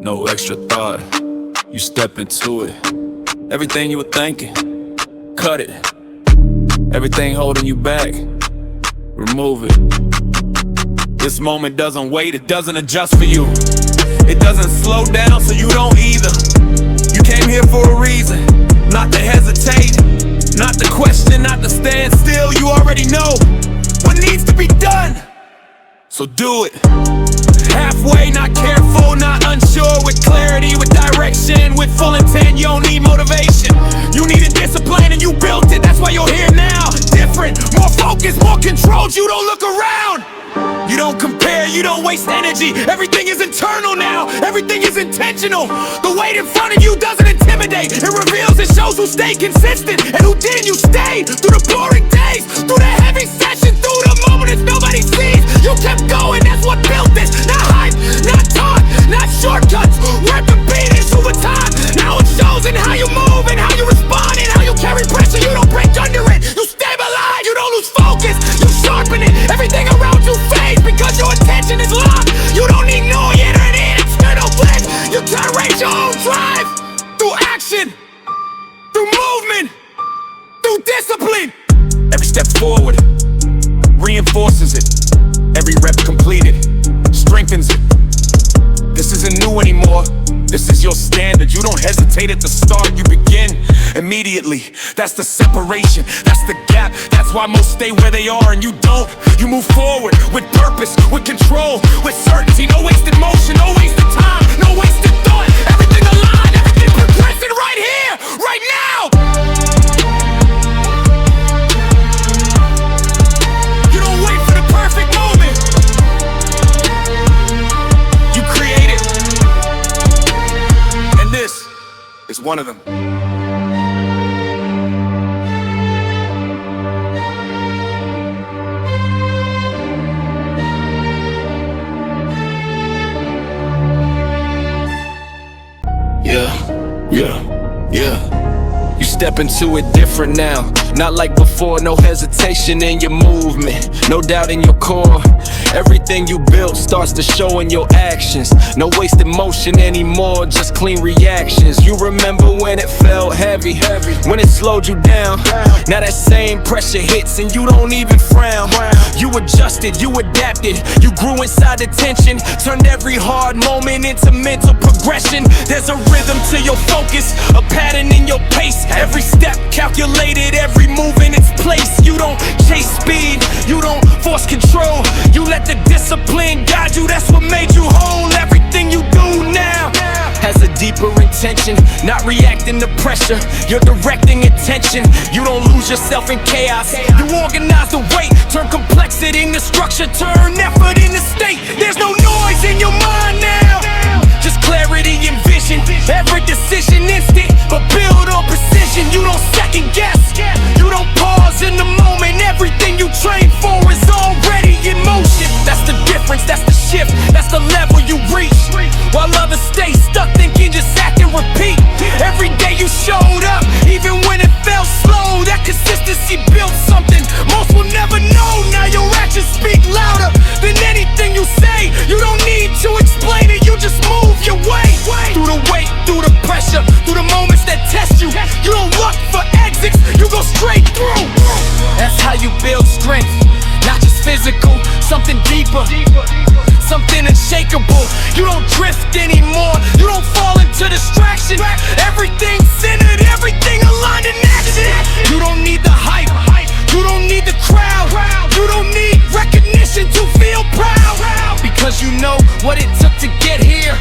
No extra thought, you step into it. Everything you were thinking, cut it. Everything holding you back, remove it. This moment doesn't wait, it doesn't adjust for you. It doesn't slow down, so you don't either. You came here for a reason, not to hesitate, not to question, not to stand still. You already know what needs to be done, so do it. Halfway, not careful, not unsure, with clarity, with direction, with full intent. You don't need motivation, you needed discipline and you built it. That's why you're here now. Different, more focused, more controlled. You don't look around, you don't compare, you don't waste energy. Everything is internal now, everything is intentional. The weight in front of you doesn't intimidate. It reveals, it shows who stayed consistent and who didn't. You stayed through the boring days, through the heavy sessions, through the moments nobody sees. You kept going, that's what built this. Not hype, not talk, not shortcuts. Rep the beat into a time. Now it shows in how you move and how you respond and how you carry pressure. You don't break under it, you stabilize, you don't lose focus, you sharpen it. Everything around you fades because your attention is locked. You don't need noise, any external flex. You generate your own drive through action, through movement, through discipline. Every step forward reinforces it. Every rep completed strengthens it. This isn't new anymore, this is your standard. You don't hesitate at the start, you begin immediately. That's the separation, that's the gap. That's why most stay where they are and you don't. You move forward with purpose, with control, with certainty. No wasted motion, no wasted time, no wasted thought. Everything aligned, everything progressing right here, right now. You don't wait for the perfect moment, you create it. And this is one of them. You step into it different now. Not like before, no hesitation in your movement, no doubt in your core. Everything you built starts to show in your actions. No wasted motion anymore, just clean reactions. You remember when it felt heavy, when it slowed you down. Now that same pressure hits and you don't even frown. You adjusted, you adapted, you grew inside the tension. Turned every hard moment into mental progression. There's a rhythm to your focus, a pattern in your pace. Every step calculated, every move in its place. You don't chase speed, you don't force control. You let the discipline guide you, that's what made you whole. Everything you do now has a deeper intention, not reacting to pressure, you're directing attention. You don't lose yourself in chaos, you organize the weight. Turn complexity into structure, turn effort into state. There's no noise in your mind now, just clarity and vision. Every decision instant, but build on precision. You don't second guess, you don't pause in the moment. Everything you train for is already in motion. That's the difference, that's the shift, that's the level you reach. While others stay stuck thinking just act and repeat. Every day you showed up, even when it felt slow. That consistency built something most will never know. Now your actions speak louder than anything you say. You don't need to explain it, you just move your way. Through the weight, through the pressure, through the moments that test you. You don't look for exits, you go straight through. That's how you build strength, not just physical, something deeper, something unshakable. You don't drift anymore, you don't fall into distraction. Everything centered, everything aligned in action. You don't need the hype, you don't need the crowd, you don't need recognition to feel proud, because you know what it took to get here.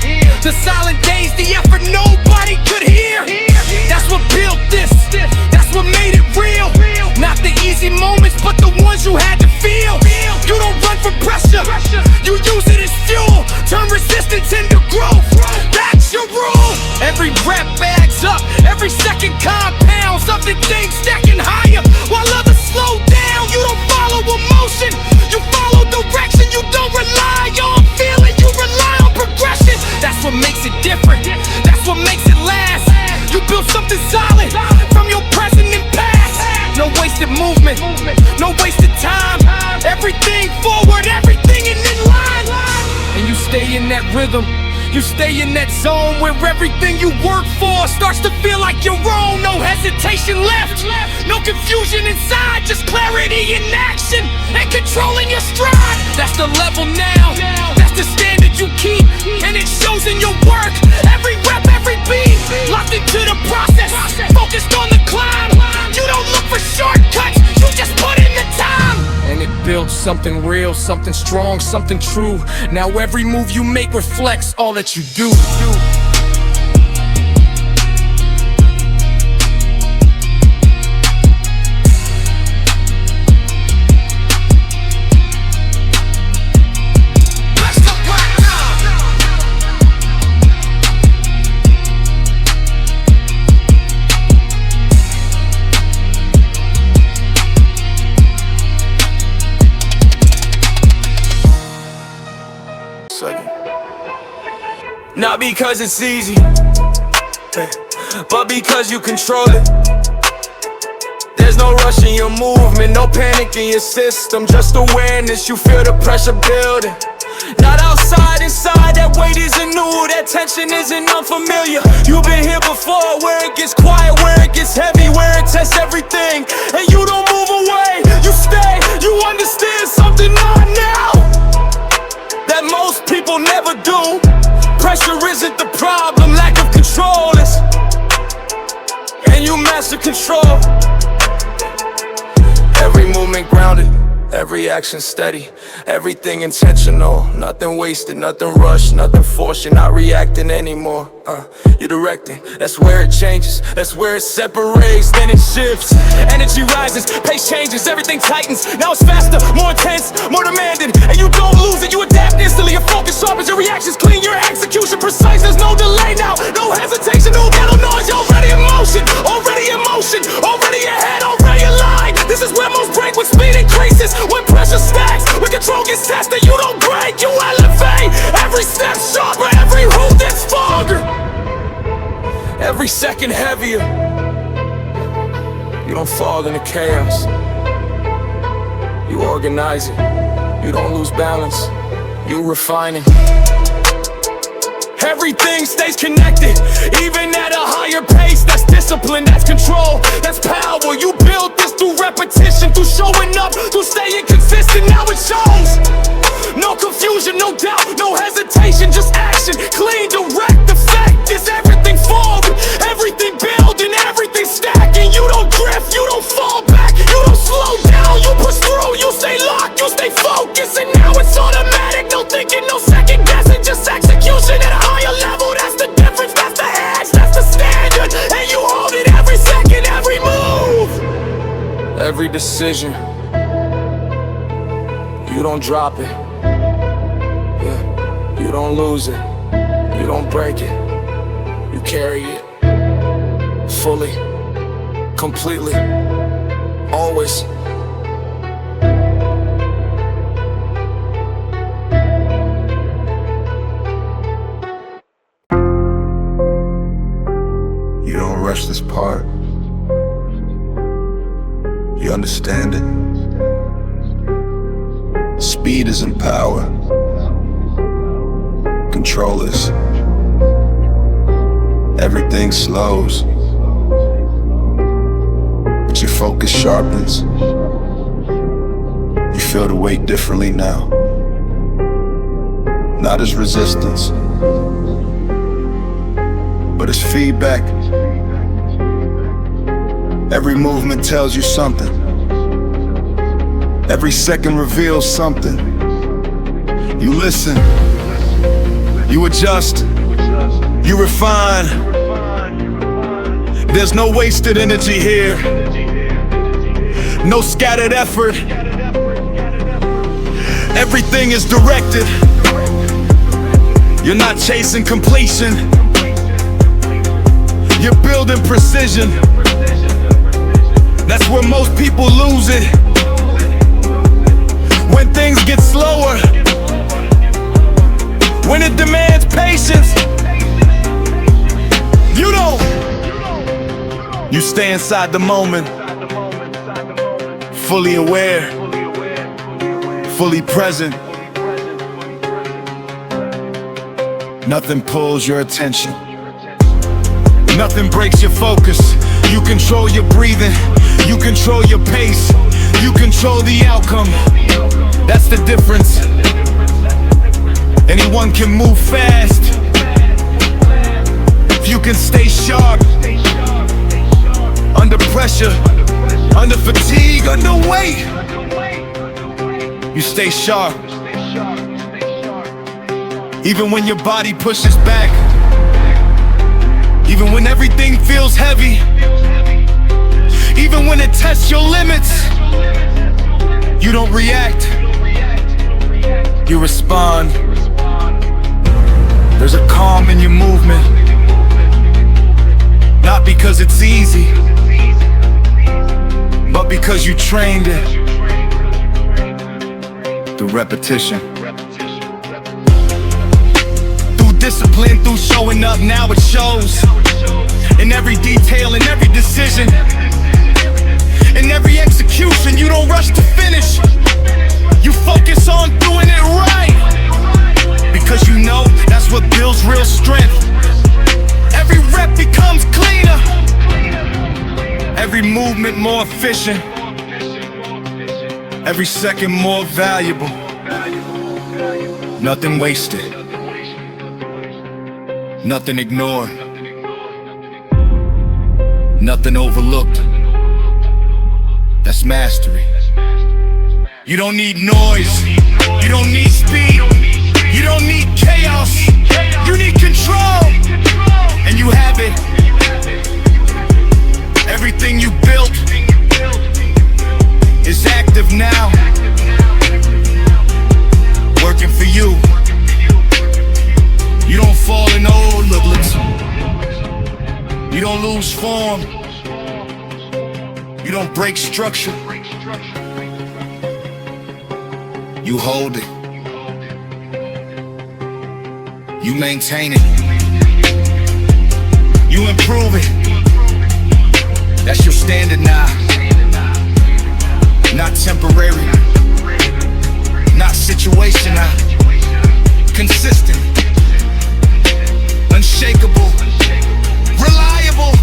The silent days, the effort nobody could hear. That's what built this, that's what made it real. Not the easy moments, but the ones you had to feel. You don't run from pressure, you use it as fuel. Turn resistance into growth, that's your rule. Every rep adds up, every second compounds. Something things stacking higher, while others slow down. You don't follow emotion, you follow direction. You don't rely on feeling, you rely on progression. That's what makes it different, that's what makes it last. You build something solid from your present and past. No wasted movement, no wasted time. Everything forward, everything in line. And you stay in that rhythm, You stay in that zone where everything you work for starts to feel like your own. No hesitation left, no confusion inside, just clarity in action and controlling your stride. That's the level now, that's the standard you keep, and it shows in your work. Every rep, every beat, locked into the process, focused on the climb. You don't look for shortcuts, you just put in the time. And it builds something real, something strong, something true. Now every move you make reflects all that you do. Not because it's easy, but because you control it. There's no rush in your movement, no panic in your system, just awareness, you feel the pressure building. Not outside, inside, that weight isn't new, that tension isn't unfamiliar. You've been here before, where it gets quiet, where it gets heavy, where it tests everything, and you don't move away, you stay, you understand something on now that most people never do. Pressure isn't the problem, lack of control is. And you master control. Every movement grounded, every action steady, everything intentional. Nothing wasted, nothing rushed, nothing forced. You're not reacting anymore, you're directing. That's where it changes, that's where it separates, then it shifts. Energy rises, pace changes, everything tightens. Now it's faster, more intense, more demanding. And you don't lose it, you adapt instantly. Your focus sharpens, your reactions clean, your execution precise. There's no delay now, no hesitation, no ghetto noise. You're already in motion, already ahead, already aligned. This is where most break when speed increases, when pressure stacks, when control gets tested. You don't break, you elevate. Every step sharper, every route that's stronger, every second heavier. You don't fall into chaos, you organize it. You don't lose balance, you refine it. Everything stays connected, even at a higher pace. That's discipline, that's control, that's power. You build this through repetition, through showing up, through staying consistent. Now it shows. No confusion, no doubt, no hesitation, just action. Clean, direct, effect. Is everything forward, everything building, everything stacking. You don't drift, you don't fall back, you don't slow down. You push through, you stay locked, you stay focused. And now it's automatic, no thinking, no second guessing, just execution at a higher level. That's the difference, that's the edge, that's the standard. And you hold it every second, every move, every decision. You don't drop it, yeah. You don't lose it, you don't break it. You carry it fully, completely, always. You don't rush this part. You understand it. Speed isn't power. Control is. Everything slows, but your focus sharpens. You feel the weight differently now. Not as resistance, but as feedback. Every movement tells you something. Every second reveals something. You listen, you adjust, you refine. There's no wasted energy here, no scattered effort. Everything is directed. You're not chasing completion, you're building precision. That's where most people lose it. When things get slower, when it demands patience, you don't. You stay inside the moment, fully aware, fully present. Nothing pulls your attention. Nothing breaks your focus. You control your breathing. You control your pace. You control the outcome. That's the difference. Anyone can move fast if you can stay sharp. Under pressure, under fatigue, under weight, you stay sharp. Even when your body pushes back, even when everything feels heavy, even when it tests your limits, you don't react, you respond. There's a calm in your movement, not because it's easy, but because you trained it through repetition. Through discipline, through showing up, now it shows. In every detail, in every decision, in every execution, you don't rush to finish. You focus on doing it right, because you know that's what builds real strength. Every rep becomes cleaner, every movement more efficient, every second more valuable. Nothing wasted, nothing ignored, nothing overlooked. That's mastery. You don't need noise, you don't need speed, you don't need chaos, you need control, and you have it. Everything you built is active now, working for you. You don't fall in old looks, you don't lose form, you don't break structure, you hold it, you maintain it, you improve it. That's your standard now. Not temporary, not situational. Consistent, unshakable, reliable.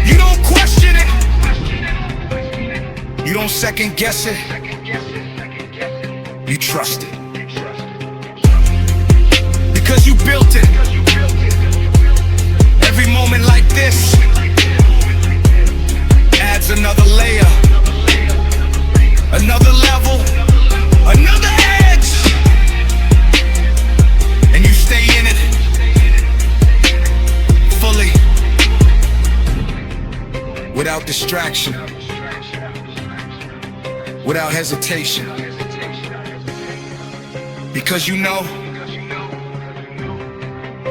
You don't question it, you don't second guess it, you trust it, because you built it. Every moment like this adds another layer, another level, another edge, and you stay in it fully, without distraction, without hesitation, because you know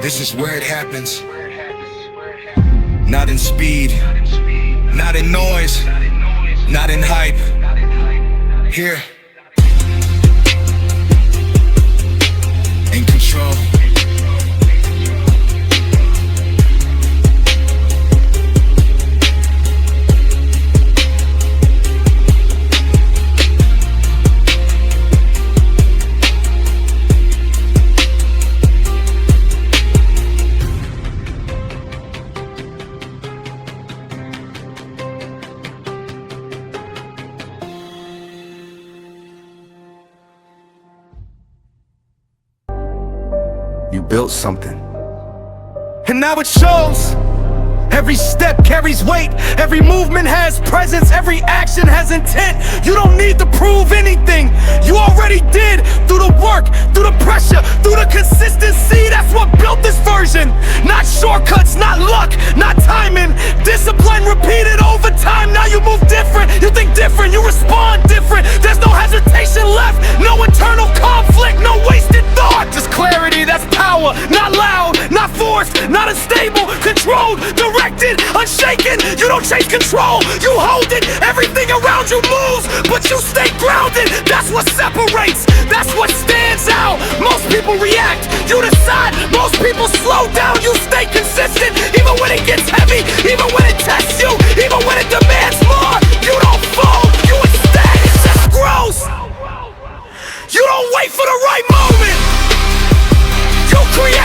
this is where it happens. Not in speed, not in noise, not in hype. Here, in control. You built something, and now it shows. Every step carries weight, every movement has presence, every action has intent. You don't need to prove anything, you already did. Through the work, through the pressure, through the consistency, that's what built this version. Not shortcuts, not luck, not timing. Discipline repeated over time, now you move different. You think different, you respond different. There's no hesitation left, no internal conflict, no wasted thought. Just clarity, that's power, not loud, not forced, not unstable, controlled, directed, unshaken. You don't chase control, you hold it. Everything around you moves, but you stay grounded. That's what separates, that's what stands out. Most people react, you decide. Most people slow down, you stay consistent. Even when it gets heavy, even when it tests you, even when it demands more, you don't fold, you instead just grows. You don't wait for the right moment, you create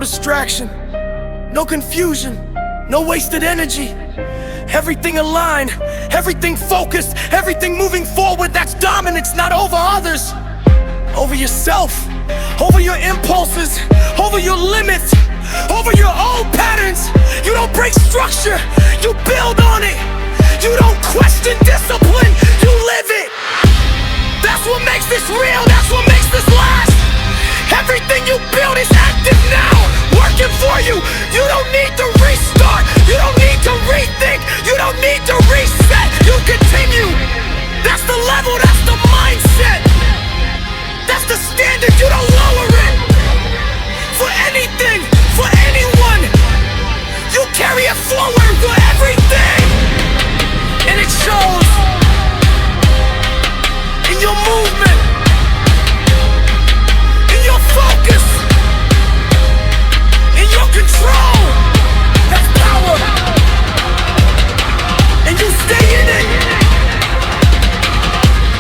distraction, no confusion, no wasted energy. Everything aligned, everything focused, everything moving forward. That's dominance, not over others. Over yourself, over your impulses, over your limits, over your old patterns. You don't break structure, you build on it. You don't question discipline, you live it. That's what makes this real, that's what makes this last. Everything you build is active now, working for you. You don't need to restart, you don't need to rethink, you don't need to reset. You continue. That's the level, that's the mindset. That's the standard, you don't lower it. For anything, for anyone, you carry it forward for everything. And it shows in your movement, in your focus, in your control. That's power. And you stay in it.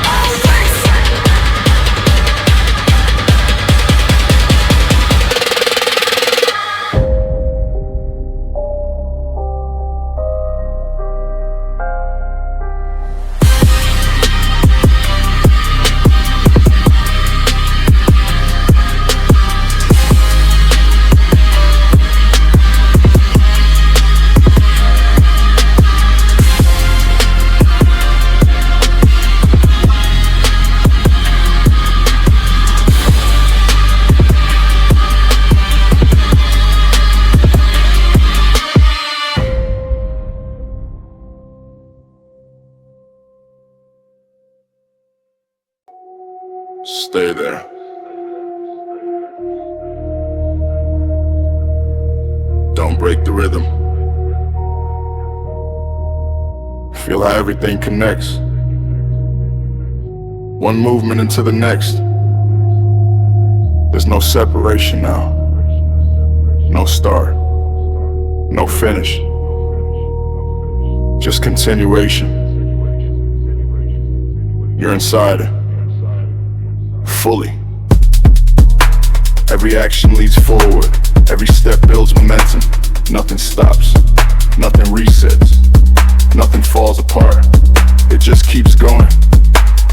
Always. Stay there. Don't break the rhythm. Feel how everything connects. One movement into the next. There's no separation now. No start. No finish. Just continuation. You're inside it. Fully. Every action leads forward. Every step builds momentum. Nothing stops. Nothing resets. Nothing falls apart. It just keeps going.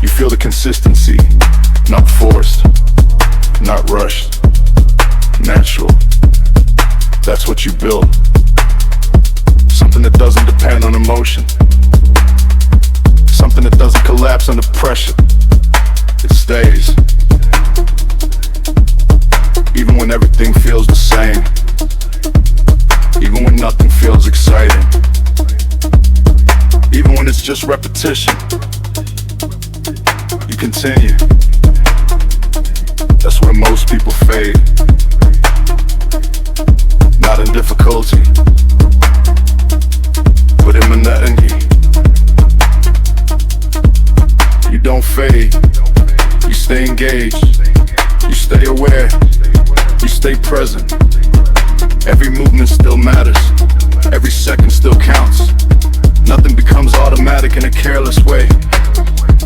You feel the consistency. Not forced. Not rushed. Natural. That's what you build. Something that doesn't depend on emotion. Something that doesn't collapse under pressure. It stays. Even when everything feels the same. Even when nothing feels exciting. Even when it's just repetition. You continue. That's where most people fade. Not in difficulty, but in monotony. You don't fade. You stay engaged, you stay aware, you stay present. Every movement still matters, every second still counts. Nothing becomes automatic in a careless way.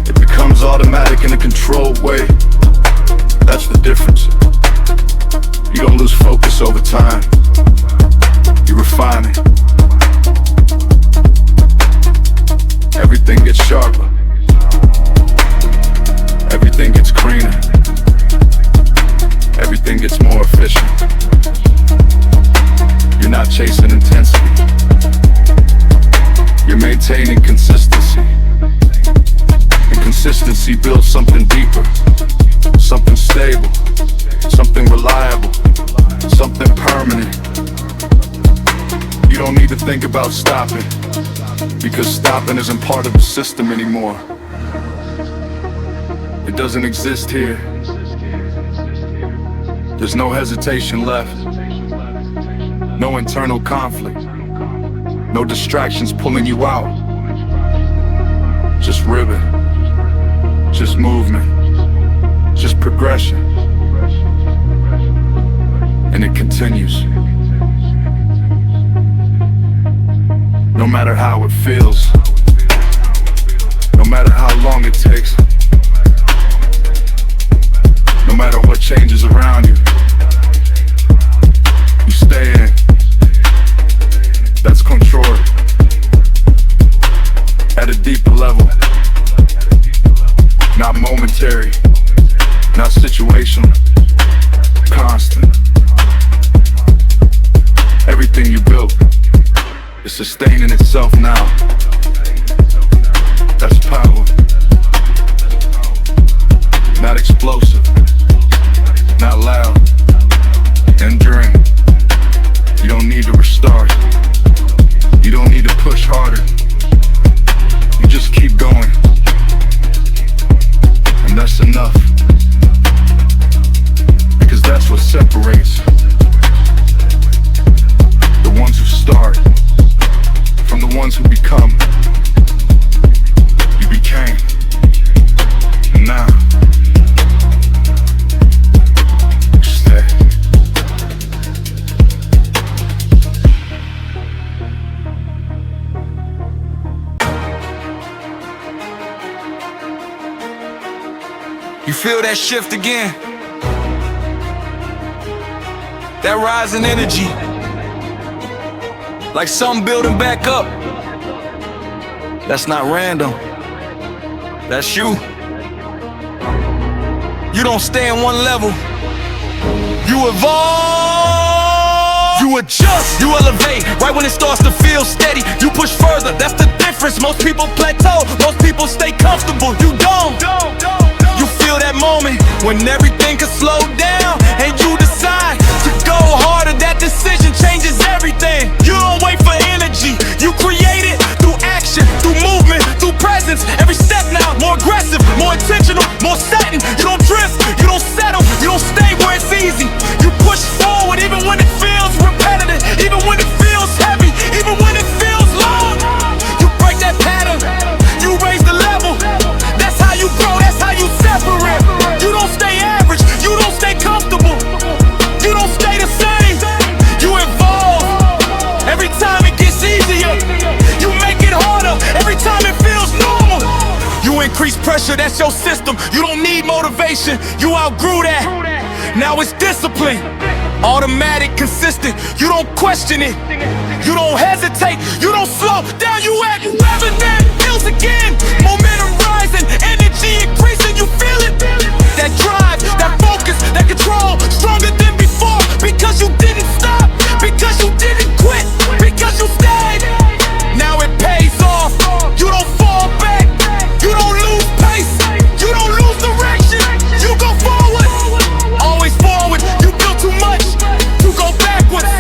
It becomes automatic in a controlled way. That's the difference. You don't lose focus over time. You refine it. Everything gets sharper. Everything gets greener. Everything gets more efficient. You're not chasing intensity. You're maintaining consistency. And consistency builds something deeper. Something stable. Something reliable. Something permanent. You don't need to think about stopping. Because stopping isn't part of the system anymore. It doesn't exist here. There's no hesitation left. No internal conflict. No distractions pulling you out. Just rhythm. Just movement. Just progression. And it continues. No matter how it feels. No matter how long it takes. No matter what changes around you, control at a deeper level. Not momentary, not situational, constant. Everything you built is sustaining itself now. That's power. Not explosive, not loud, enduring. You don't need to restart. You don't need to push harder. You just keep going. And that's enough. Because that's what separates the ones who start from the ones who become. You became. And now you stay. You feel that shift again? That rise in energy, like something building back up. That's not random. That's you. You don't stay in one level. You evolve. You adjust. You elevate. Right when it starts to feel steady, you push further. That's the difference. Most people plateau. Most people stay comfortable. You don't. You feel that moment when everything can slow down and you decide to go harder. That decision changes everything. You don't wait for energy. You create it through action, through movement, through presence. Every step now more aggressive, more intentional, more certain. You don't drift, you don't settle, you don't stay where it's easy. You push forward even when it feels repetitive, even when it feels heavy, even when it feels long. You break that pattern, you raise the level. That's how you grow, that's how you separate. You don't stay average, you don't stay comfortable, you don't stay the same. You evolve. Every time it gets easier, you make it harder. Every time it feels normal, you increase pressure, that's your system. You don't need motivation, you outgrew that. Now it's discipline, automatic, consistent. You don't question it, you don't hesitate, you don't slow down. You act evident, feels again. Momentum rising, energy increasing, you feel it. That drive, that focus, that control, stronger than before. Because you didn't stop, because you didn't quit, because you stayed. Now it pays off, you don't fall back, you don't lose pace, you don't lose direction, you go forward, always forward. You built too much to go backwards.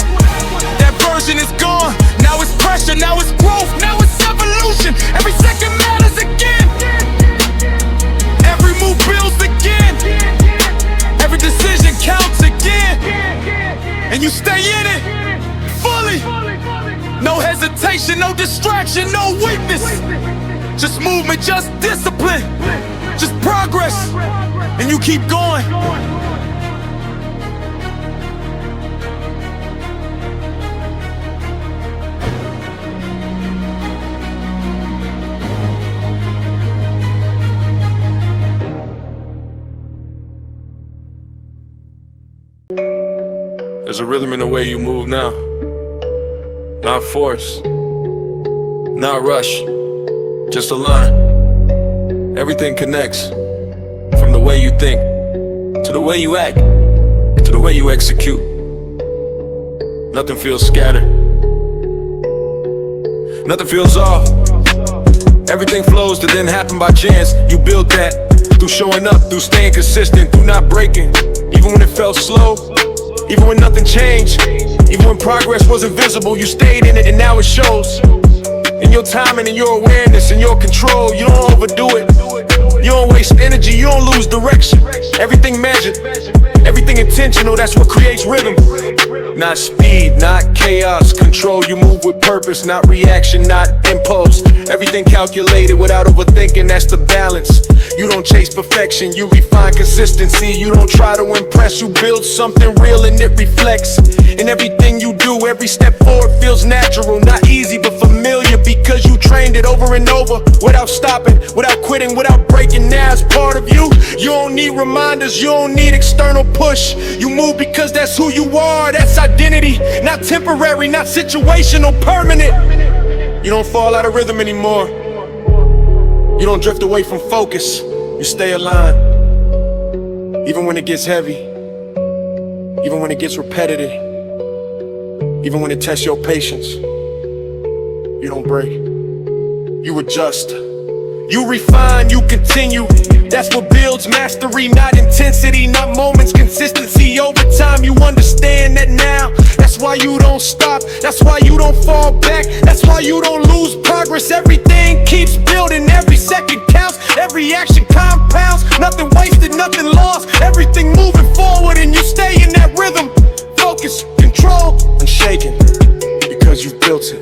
That version is gone, now it's pressure, now it's growth, now it's evolution. Every second matters again, every move builds again, every decision counts again. And you stay in it, fully. No hesitation, no distraction, no weakness. Just movement, just discipline, just progress. And you keep going. There's a rhythm in the way you move now. Not force, not rush, just a line. Everything connects, from the way you think, to the way you act, to the way you execute. Nothing feels scattered, nothing feels off. Everything flows that didn't happen by chance. You built that through showing up, through staying consistent, through not breaking. Even when it felt slow, even when nothing changed, even when progress wasn't visible, you stayed in it and now it shows. In your timing and your awareness and your control, you don't overdo it. You don't waste energy, you don't lose direction. Everything measured, everything intentional, that's what creates rhythm. Not speed, not chaos, control. You move with purpose, not reaction, not impulse. Everything calculated without overthinking, that's the balance. You don't chase perfection, you refine consistency. You don't try to impress, you build something real and it reflects. In everything you do, every step forward feels natural. Not easy but familiar because you train defend it over and over, without stopping, without quitting, without breaking. Now it's part of you. You don't need reminders, you don't need external push. You move because that's who you are, that's identity. Not temporary, not situational, permanent. You don't fall out of rhythm anymore. You don't drift away from focus. You stay aligned. Even when it gets heavy, even when it gets repetitive, even when it tests your patience, you don't break. You adjust. You refine, you continue. That's what builds mastery, not intensity, not moments, consistency. Over time you understand that now. That's why you don't stop, that's why you don't fall back, that's why you don't lose progress. Everything keeps building, every second counts, every action compounds. Nothing wasted, nothing lost, everything moving forward, and you stay in that rhythm. Focus, control, unshaken, because you've built it.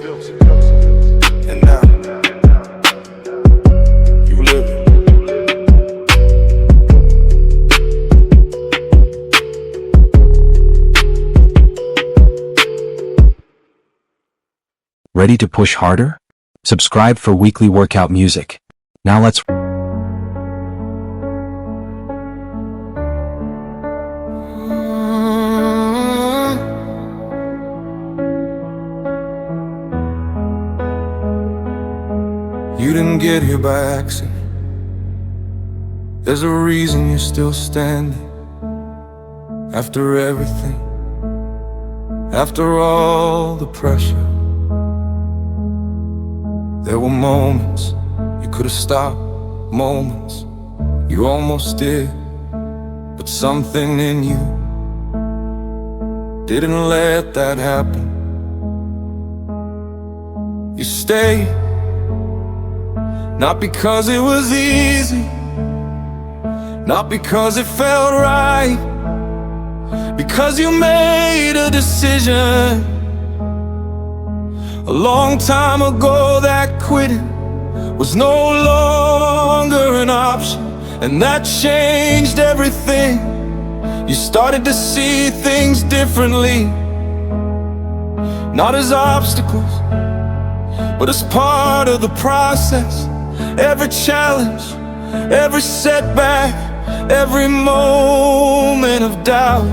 And now you live it. Ready to push harder? Subscribe for weekly workout music. Now let's You didn't get here by accident. There's a reason you're still standing. After everything, after all the pressure, there were moments you could have stopped, moments you almost did, but something in you didn't let that happen. You stayed, not because it was easy, not because it felt right, because you made a decision a long time ago that quitting was no longer an option. And that changed everything. You started to see things differently, not as obstacles, but as part of the process. Every challenge, every setback, every moment of doubt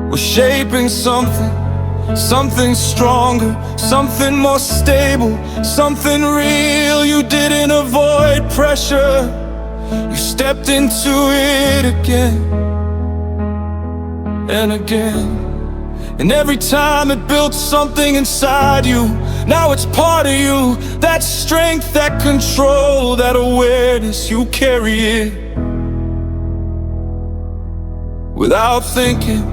was shaping something, something stronger, something more stable, something real. You didn't avoid pressure, you stepped into it again and again. And every time it built something inside you. Now it's part of you, that strength, that control, that awareness. You carry it without thinking.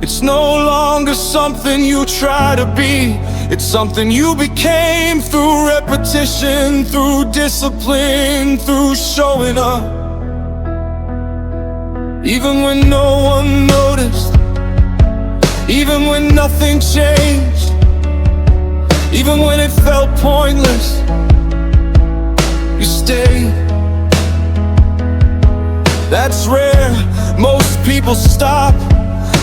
It's no longer something you try to be, it's something you became through repetition, through discipline, through showing up. Even when no one noticed, even when nothing changed, even when it felt pointless, you stayed. That's rare, most people stop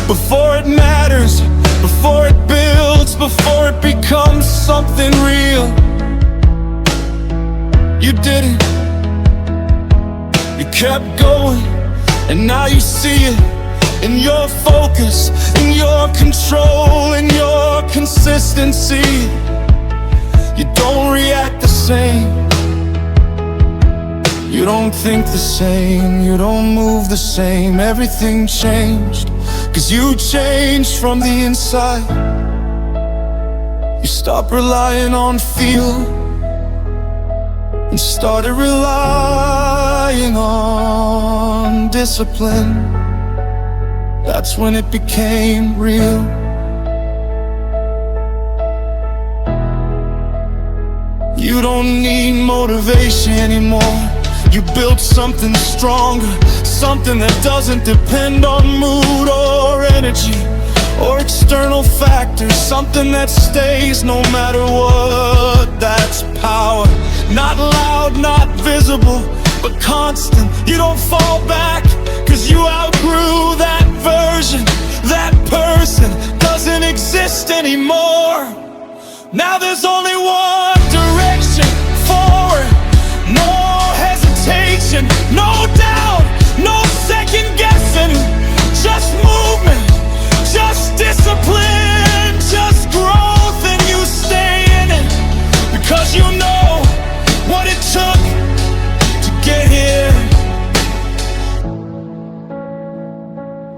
before it matters, before it builds, before it becomes something real. You didn't, you kept going, and now you see it in your focus, in your control, in your consistency. You don't react the same, you don't think the same, you don't move the same. Everything changed, 'cause you changed from the inside. You stopped relying on feel and started relying on discipline. That's when it became real. You don't need motivation anymore. You built something stronger, something that doesn't depend on mood or energy or external factors, something that stays no matter what. That's power, not loud, not visible, but constant. You don't fall back, 'cause you outgrew that version. That person doesn't exist anymore. Now there's only one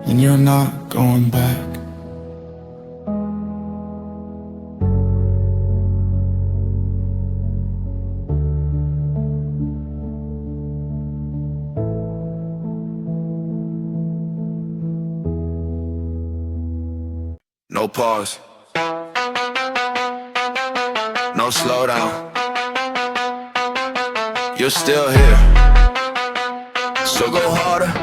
and you're not going back. No pause, no slowdown. You're still here, so go harder.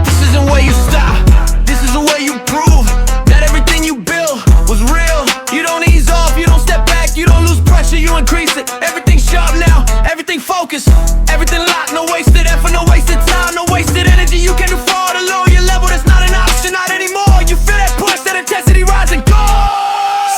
This isn't where you stop, this is the way you prove that everything you built was real. You don't ease off, you don't step back, you don't lose pressure, you increase it. Everything's sharp now, everything focused, everything locked, no wasted effort, no wasted time, no wasted energy. You can do far to lower your level, that's not an option, not anymore. You feel that push, that intensity rise and go.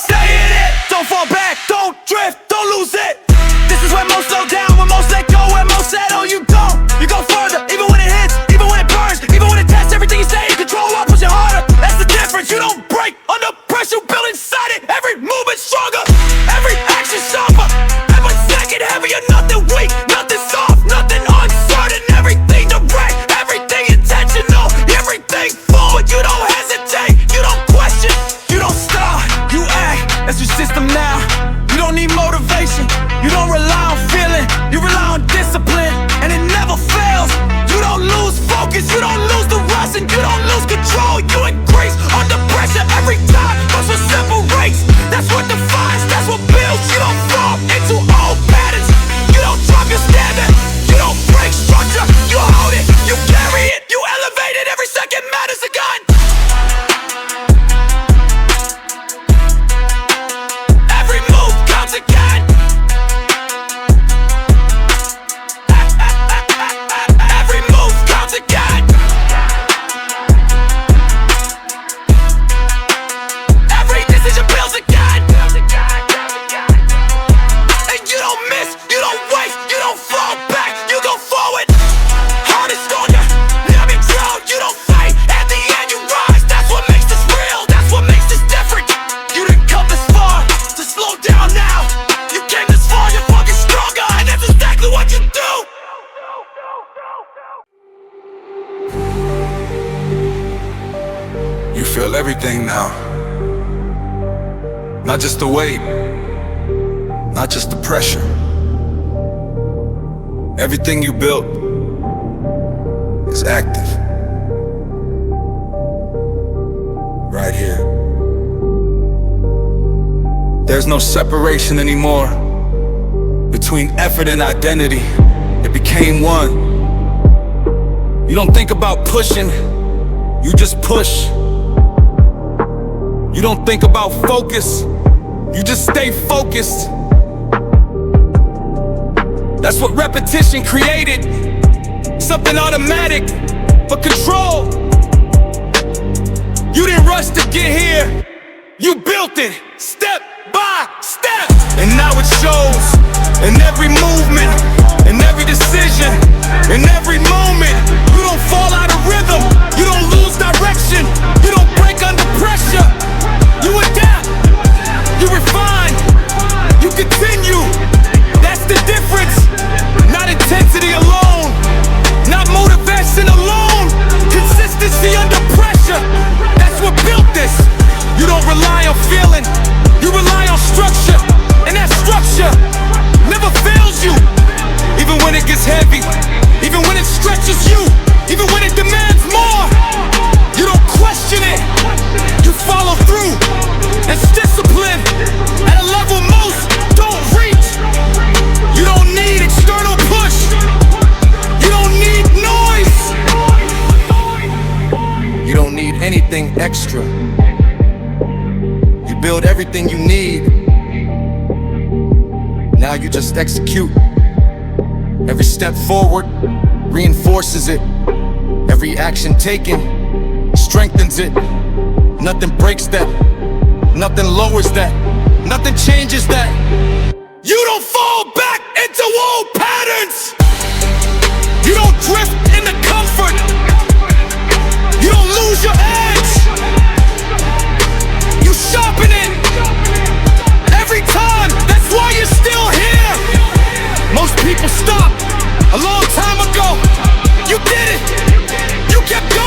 Stay in it, don't fall back, don't drift, don't lose it. This is where most slow down, where most let go, where most settle. You don't, you go further, even when it hits, even when it burns, even when it tests. Everything you stay in control while pushing harder. That's the difference, you don't break under pressure, you build inside it. Every movement stronger, every action sharper, every second heavier. Nothing weak, nothing soft, nothing uncertain. Everything direct, everything intentional, everything forward. You don't hesitate, you don't question, you don't stop, you act. That's your system now. You don't need motivation, you don't rely on feeling, you rely on discipline, and it never fails. You don't lose focus, you don't lose the rush, and you don't lose control. You increase under pressure every time. That's what separates, that's what defines, that's what builds. You don't fall into old patterns, you don't drop your standard, you don't break structure, you hold it, you carry it, you elevate it. Every second matters a gun. Every move counts again. Every move counts again. Every decision builds again. And you don't miss, you don't waste, you don't fall back, you go forward. Heart is stronger, never drown, you don't fight. At the end you rise, that's what makes this real, that's what makes this different. You didn't come this far to slow down now. You came this far, you're fucking stronger, and that's exactly what you do. You feel everything now. Not just the weight, not just the pressure. Everything you built is active. Right here. There's no separation anymore between effort and identity. It became one. You don't think about pushing, you just push. You don't think about focus, you just stay focused. That's what repetition created. Something automatic, but control. You didn't rush to get here, you built it, step by step. And now it shows in every movement, in every decision, in every moment. You don't fall out of rhythm, you don't lose direction, you don't break under pressure. You adapt, you refine, you continue. That's the difference. Not intensity alone, not motivation alone. Consistency under pressure, that's what built this. You don't rely on feeling, you rely on structure. And that structure never fails you. Even when it gets heavy, even when it stretches you, even when it demands more. You don't question it, you follow through. It's discipline at a level most don't reach. You don't need external push, you don't need noise, you don't need anything extra. You build everything you need. Now you just execute. Every step forward reinforces it. Every action taken strengthens it. Nothing breaks that, nothing lowers that, nothing changes that. You don't fall back into old patterns. You don't drift into comfort. You don't lose your edge. You sharpen it every time. That's why you're still here. Most people stop a long time ago. You did it. You kept going.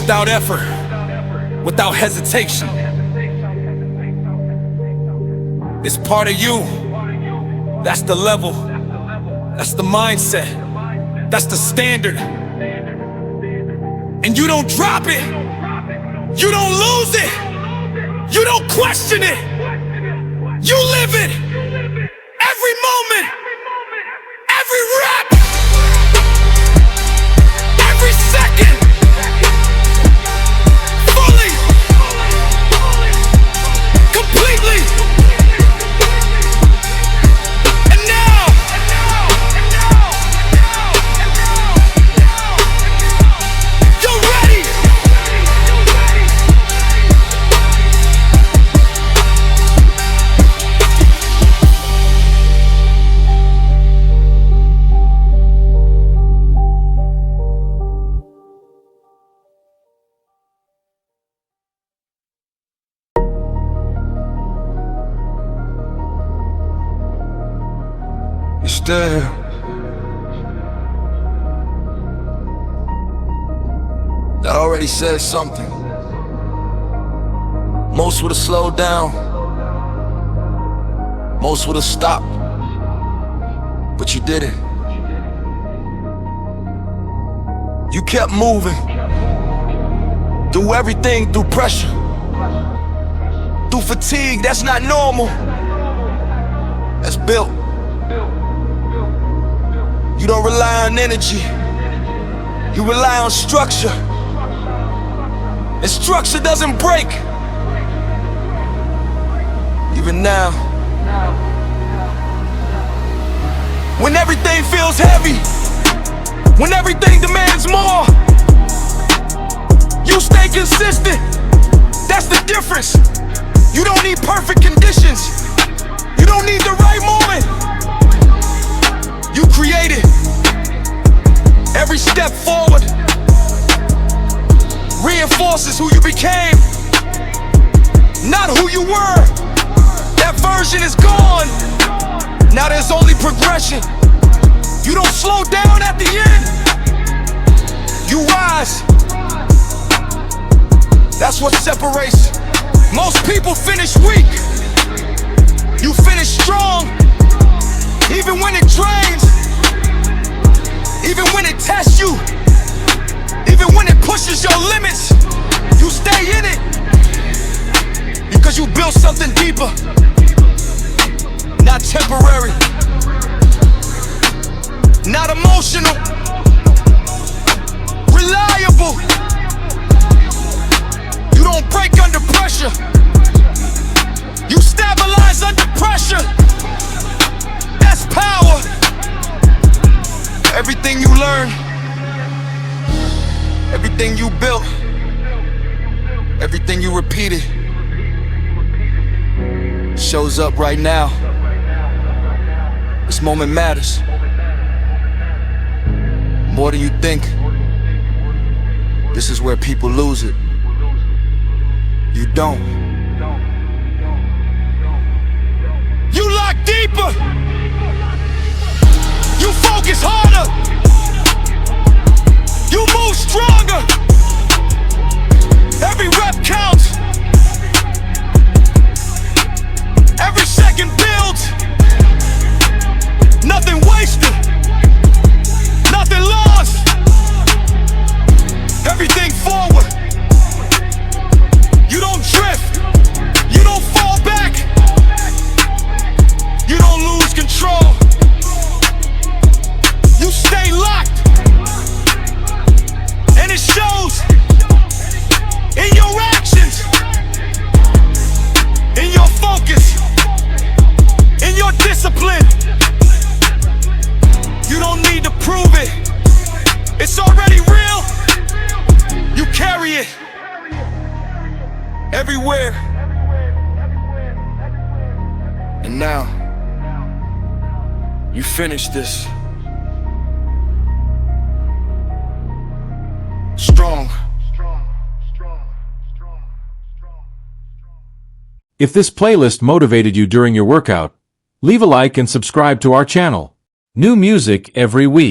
without effort, without hesitation. It's part of you. That's the level. That's the mindset. That's the standard. And you don't drop it. You don't lose it. You don't question it. You live it. Every moment. Every rep. Every second. Fully. Completely. And now. You're ready. You're still here. That already says something. Most would've slowed down. Most would've stopped. But you didn't. You kept moving. Through everything, through pressure. Through fatigue, that's not normal. That's built. You don't rely on energy. You rely on structure. And structure doesn't break. Even now. When everything feels heavy, when everything demands more, you stay consistent. That's the difference. You don't need perfect conditions. You don't need the right moment. You create it. Every step forward reinforces who you became, not who you were. That version is gone. Now there's only progression. You don't slow down at the end. You rise. That's what separates. Most people finish weak. You finish strong. Even when it drains, even when it tests you, even when it pushes your limits, you stay in it. Because you built something deeper, not temporary, not emotional, reliable. You don't break under pressure. You stabilize under pressure. That's power. Everything you learn, everything you built, everything you repeated shows up right now. This moment matters more than you think. This is where people lose it. You don't. You lock deeper. You focus harder. You move stronger. Every rep counts. Every second builds. Nothing wasted. Nothing lost. Everything forward. You don't drift. You don't fall back. You don't lose control. You stay locked. And it shows in your actions, in your focus, in your discipline. You don't need to prove it. It's already real. You carry it everywhere. And now, you finish this. Strong. If this playlist motivated you during your workout, leave a like and subscribe to our channel. New music every week.